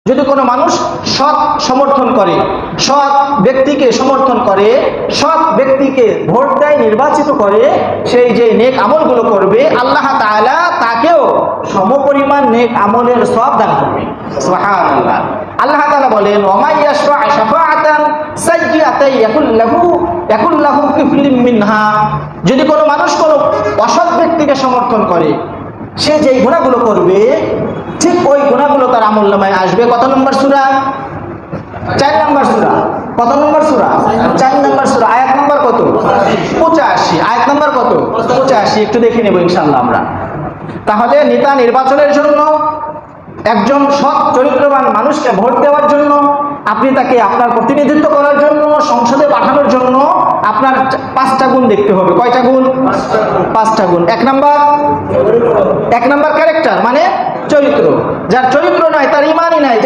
যদি কোনো মানুষ সৎ সমর্থন করে, সৎ ব্যক্তিকে সমর্থন করে, সৎ ব্যক্তিকে ভোট দেয়, নির্বাচিত করে, সেই যে নেক আমলগুলো করবে আল্লাহ তাআলা তাকেও সমপরিমাণ নেক আমলের সওয়াব দান করবে। সুবহানাল্লাহ। আল্লাহ তাআলা বলেন, ওয়া মান ইয়াশফা' শাফাআতান সাইয়্যাতান ইয়াকুল লাহু কিফলুম মিনহা। যদি কোনো মানুষ কোনো অসৎ ব্যক্তিকে সমর্থন করে, সে যেই গুনাহগুলো করবে ঠিক ওই গুনাহগুলো তার আমলনামায় আসবে। কত নম্বর সূরা? 4 নম্বর সূরা। কত নম্বর সূরা? 4 নম্বর সূরা। আয়াত নম্বর কত? 85। আয়াত নম্বর কত? 85। একটু দেখে নেব ইনশাআল্লাহ আমরা। তাহলে নেতা নির্বাচনের জন্য, একজন সৎ চরিত্রবান মানুষকে ভোট দেওয়ার জন্য, আপনি তাকে আপনার প্রতিনিধিত্ব করার জন্য, সংসদে পাঠানোর জন্য আপনার 5টা গুণ দেখতে হবে। কয়টা গুণ? 5টা গুণ। এক নাম্বার ক্যারেক্টার, মানে চরিত্র। যার চরিত্র নাই তার ঈমানই নাই।